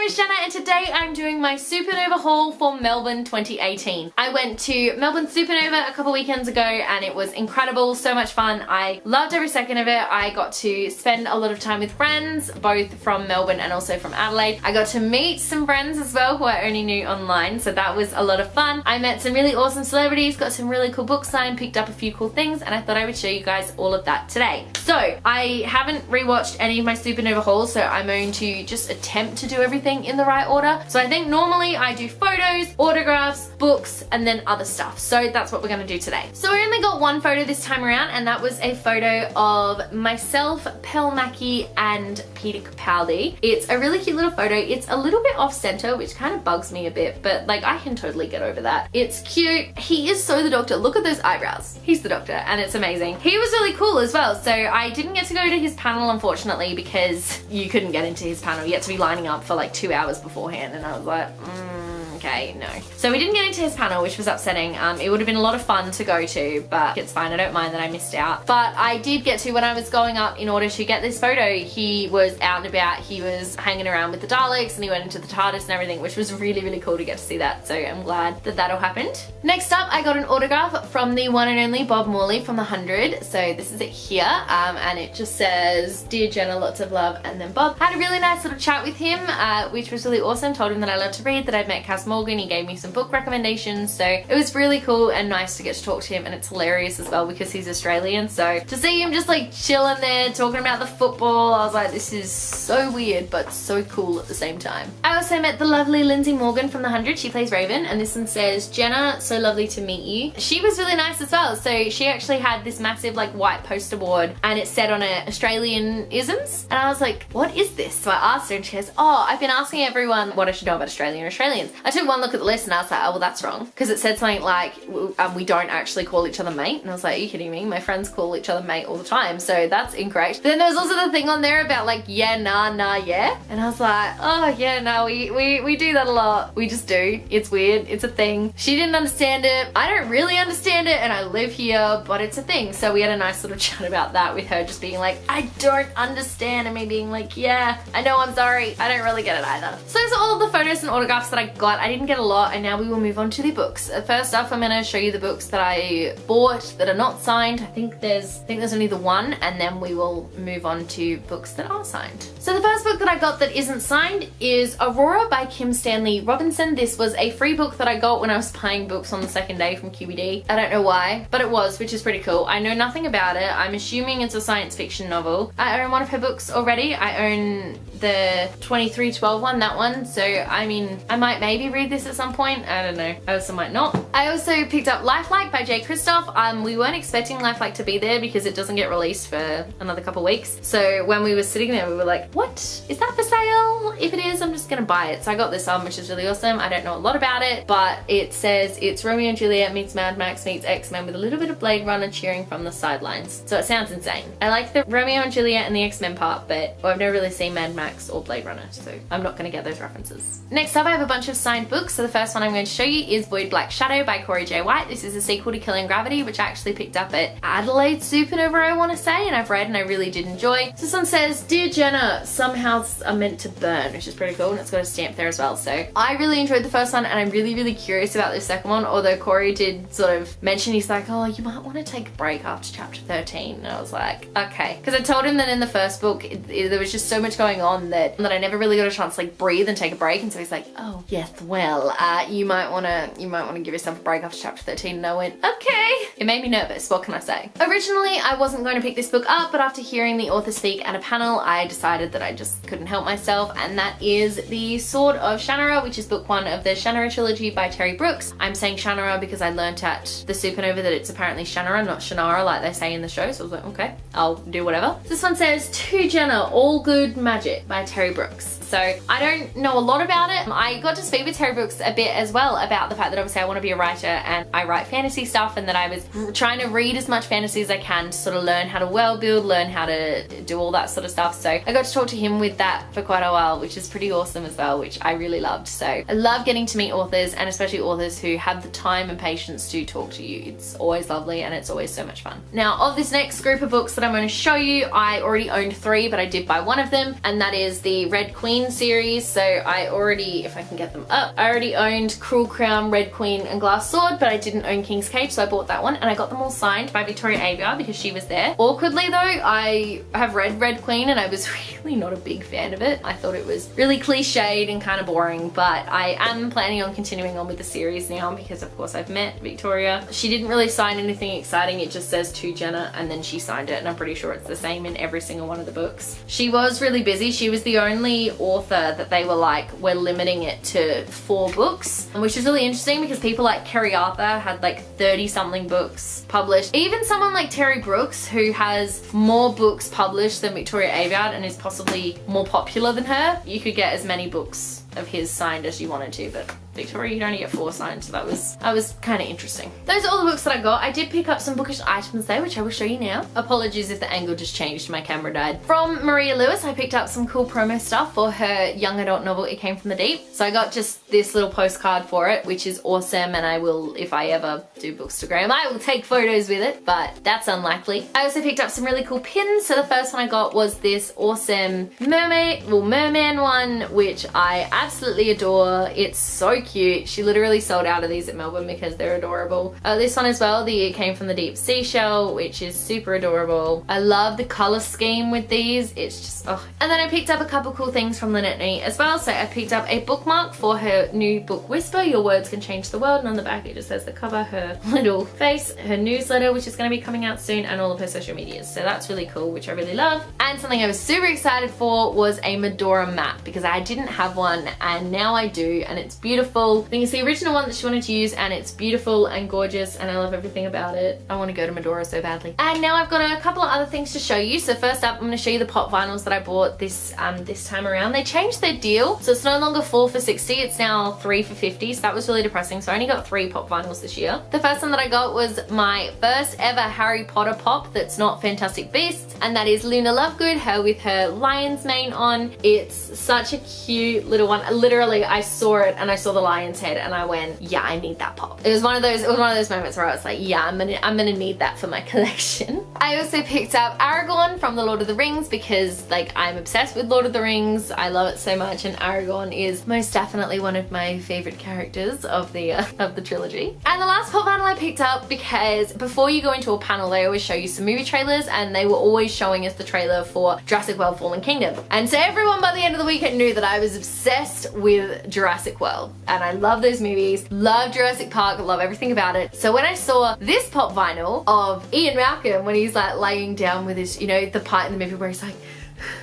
name is Jenna and today I'm doing my Supanova haul for Melbourne 2018. I went to Melbourne Supanova a couple weekends ago and it was incredible, so much fun. I loved every second of it. I got to spend a lot of time with friends, both from Melbourne and also from Adelaide. I got to meet some friends as well who I only knew online, so that was a lot of fun. I met some really awesome celebrities, got some really cool books signed, picked up a few cool things, and I thought I would show you guys all of that today. So I haven't rewatched any of my Supanova hauls, so I'm going to just attempt to do everything in the right order. So I think normally I do photos, autographs, books, and then other stuff. So that's what we're gonna do today. So I only got one photo this time around, and that was a photo of myself, Pelmaki, and Peter Capaldi. It's a really cute little photo. It's a little bit off center, which kind of bugs me a bit, but like I can totally get over that. It's cute. He is so the Doctor. Look at those eyebrows. He's the Doctor, and it's amazing. He was really cool as well. So I didn't get to go to his panel, unfortunately, because you couldn't get into his panel. You had to be lining up for like 2 hours beforehand, and I was like, okay, no. So we didn't get into his panel, which was upsetting. It would have been a lot of fun to go to, but it's fine. I don't mind that I missed out. But I did get to, when I was going up in order to get this photo, he was out and about. He was hanging around with the Daleks and he went into the TARDIS and everything, which was really, really cool to get to see that. So I'm glad that that all happened. Next up, I got an autograph from the one and only Bob Morley from The 100. So this is it here. And it just says, "Dear Jenna, lots of love." And then Bob had a really nice little chat with him, which was really awesome. Told him that I love to read, that I'd met Cass Morgan. He gave me some book recommendations, so it was really cool and nice to get to talk to him, and it's hilarious as well because he's Australian, so to see him just like chilling there talking about the football, I was like, this is so weird but so cool at the same time. I also met the lovely Lindsay Morgan from The 100. She plays Raven, and this one says, "Jenna, so lovely to meet you." She was really nice as well. So she actually had this massive like white poster board and it said on it Australian isms, and I was like, what is this? So I asked her and she goes, "Oh, I've been asking everyone what I should know about Australian Australians." I took one look at the list and I was like, oh well, that's wrong, because it said something like we don't actually call each other mate, and I was like, are you kidding me? My friends call each other mate all the time, so that's incorrect. But then there was also the thing on there about like yeah, nah, nah, yeah, and I was like, oh yeah, no, we do that a lot. We just do. It's weird. It's a thing. She didn't understand it. I don't really understand it, and I live here, but it's a thing. So we had a nice little chat about that, with her just being like, I don't understand, and me being like, yeah, I know, I'm sorry, I don't really get it either. So those are all of the photos and autographs that I got. I didn't get a lot, and now we will move on to the books. First off, I'm going to show you the books that I bought that are not signed. I think there's only the one, and then we will move on to books that are signed. So the first book that I got that isn't signed is Aurora by Kim Stanley Robinson. This was a free book that I got when I was buying books on the second day from QED. I don't know why, but it was, which is pretty cool. I know nothing about it. I'm assuming it's a science fiction novel. I own one of her books already. I own the 2312 one, that one. So I mean, I might maybe read this at some point. I don't know. I also might not. I also picked up Lifelike by Jay Kristoff. We weren't expecting Lifelike to be there because it doesn't get released for another couple weeks. So when we were sitting there, we were like, what? Is that for sale? If it is, I'm just gonna buy it. So I got this one, which is really awesome. I don't know a lot about it, but it says it's Romeo and Juliet meets Mad Max meets X-Men with a little bit of Blade Runner cheering from the sidelines. So it sounds insane. I like the Romeo and Juliet and the X-Men part, but I've never really seen Mad Max or Blade Runner, so I'm not gonna get those references. Next up, I have a bunch of signed books. So the first one I'm going to show you is Void Black Shadow by Corey J. White. This is a sequel to Killing Gravity, which I actually picked up at Adelaide Supanova, I want to say, and I've read and I really did enjoy. So this one says, "Dear Jenna, some houses are meant to burn," which is pretty cool, and it's got a stamp there as well. So I really enjoyed the first one, and I'm really, really curious about the second one, although Corey did sort of mention, he's like, oh, you might want to take a break after chapter 13, and I was like, okay. Because I told him that in the first book, there was just so much going on that I never really got a chance to like breathe and take a break, and so he's like, oh, yes, well, you might want to give yourself a break after chapter 13, and I went, okay. It made me nervous, what can I say? Originally, I wasn't going to pick this book up, but after hearing the author speak at a panel, I decided that I just couldn't help myself, and that is The Sword of Shannara, which is book one of the Shannara trilogy by Terry Brooks. I'm saying Shannara because I learnt at the Supanova that it's apparently Shannara, not Shannara like they say in the show, so I was like, okay, I'll do whatever. This one says, "To Jenna, All Good Magic" by Terry Brooks. So I don't know a lot about it. I got to speak with Terry Brooks a bit as well about the fact that obviously I want to be a writer and I write fantasy stuff, and that I was trying to read as much fantasy as I can to sort of learn how to world build, learn how to do all that sort of stuff. So I got to talk to him with that for quite a while, which is pretty awesome as well, which I really loved. So I love getting to meet authors, and especially authors who have the time and patience to talk to you. It's always lovely and it's always so much fun. Now, of this next group of books that I'm going to show you, I already owned 3, but I did buy one of them, and that that is the Red Queen series. So I already, if I can get them up, I already owned Cruel Crown, Red Queen and Glass Sword, but I didn't own King's Cage, so I bought that one, and I got them all signed by Victoria Aveyard because she was there. Awkwardly though, I have read Red Queen and I was really not a big fan of it. I thought it was really cliched and kind of boring, but I am planning on continuing on with the series now because of course I've met Victoria. She didn't really sign anything exciting, it just says to Jenna and then she signed it, and I'm pretty sure it's the same in every single one of the books. She was really busy. She was the only author that they were like, we're limiting it to 4 books, which is really interesting because people like Kerry Arthur had like 30 something books published. Even someone like Terry Brooks, who has more books published than Victoria Aveyard and is possibly more popular than her, you could get as many books of his signed as you wanted to, but Victoria, you'd only get 4 signed, so that was kind of interesting. Those are all the books that I got. I did pick up some bookish items though, which I will show you now. Apologies if the angle just changed, my camera died. From Maria Lewis, I picked up some cool promo stuff for her young adult novel, It Came From the Deep. So I got just this little postcard for it, which is awesome, and I will, if I ever do Bookstagram, I will take photos with it, but that's unlikely. I also picked up some really cool pins. So the first one I got was this awesome merman one, which I absolutely adore. It's so cute. She literally sold out of these at Melbourne because they're adorable. This one as well, the It Came From the Deep seashell, which is super adorable. I love the color scheme with these. It's just, oh. And then I picked up a couple cool things from Lynette Nee as well. So I picked up a bookmark for her new book, Whisper, Your Words Can Change the World. And on the back it just says the cover, her little face, her newsletter, which is going to be coming out soon, and all of her social medias. So that's really cool, which I really love. And something I was super excited for was a Medora map, because I didn't have one and now I do, and it's beautiful. I think it's the original one that she wanted to use, and it's beautiful and gorgeous and I love everything about it. I want to go to Medora so badly. And now I've got a couple of other things to show you. So first up, I'm going to show you the pop vinyls that I bought this time around. They changed their deal, so it's no longer 4 for $60, it's now 3 for $50, so that was really depressing. So I only got 3 pop vinyls this year. The first one that I got was my first ever Harry Potter pop that's not Fantastic Beasts, and that is Luna Lovegood, her with her lion's mane on. It's such a cute little one. Literally, I saw it and I saw the lion's head and I went, yeah, I need that pop. It was one of those moments where I was like, yeah, I'm gonna need that for my collection. I also picked up Aragorn from the Lord of the Rings because like I'm obsessed with Lord of the Rings. I love it so much, and Aragorn is most definitely one of my favorite characters of the trilogy. And the last pop vinyl I picked up because before you go into a panel, they always show you some movie trailers, and they were always showing us the trailer for Jurassic World Fallen Kingdom. And so everyone by the end of the weekend knew that I was obsessed with Jurassic World, and I love those movies, love Jurassic Park, love everything about it. So when I saw this pop vinyl of Ian Malcolm when he's like laying down with his, you know, the part in the movie where he's like,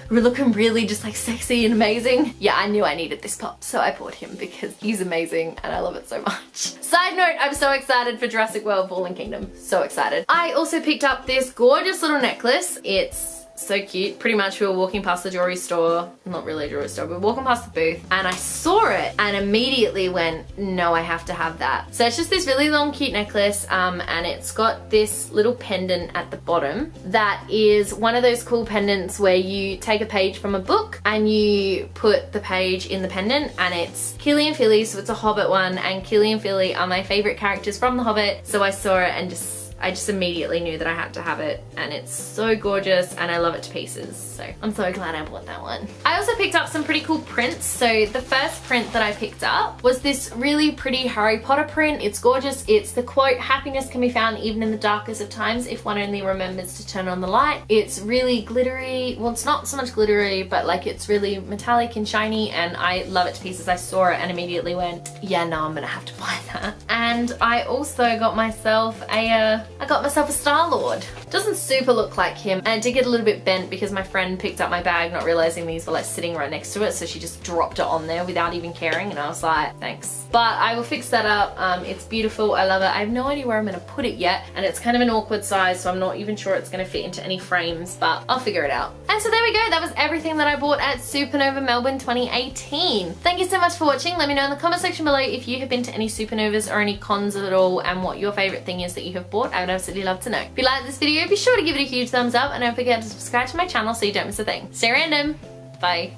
we're looking really just like sexy and amazing. Yeah, I knew I needed this pop, so I bought him because he's amazing and I love it so much. Side note, I'm so excited for Jurassic World Fallen Kingdom. So excited. I also picked up this gorgeous little necklace. It's so cute. Pretty much we were walking past the jewelry store, not really a jewelry store, but walking past the booth, and I saw it and immediately went, no, I have to have that. So it's just this really long cute necklace, and it's got this little pendant at the bottom that is one of those cool pendants where you take a page from a book and you put the page in the pendant, and it's Killy and Philly, so it's a Hobbit one, and Killy and Philly are my favorite characters from The Hobbit. So I saw it and I just immediately knew that I had to have it, and it's so gorgeous and I love it to pieces. So I'm so glad I bought that one. I also picked up some pretty cool prints. So the first print that I picked up was this really pretty Harry Potter print. It's gorgeous. It's the quote, happiness can be found even in the darkest of times if one only remembers to turn on the light. It's really glittery. Well, it's not so much glittery, but like it's really metallic and shiny, and I love it to pieces. I saw it and immediately went, yeah, no, I'm gonna have to buy that. And I also got myself a Star-Lord. Doesn't super look like him, and I did get a little bit bent because my friend picked up my bag not realizing these were like sitting right next to it, so she just dropped it on there without even caring, and I was like, thanks. But I will fix that up. It's beautiful. I love it. I have no idea where I'm gonna put it yet, and it's kind of an awkward size, so I'm not even sure it's gonna fit into any frames, but I'll figure it out. And so there we go. That was everything that I bought at Supanova Melbourne 2018. Thank you so much for watching. Let me know in the comment section below if you have been to any Supanovas or any cons at all, and what your favorite thing is that you have bought. I would absolutely love to know. If you like this video, be sure to give it a huge thumbs up, and don't forget to subscribe to my channel so you don't miss a thing. Stay random. Bye.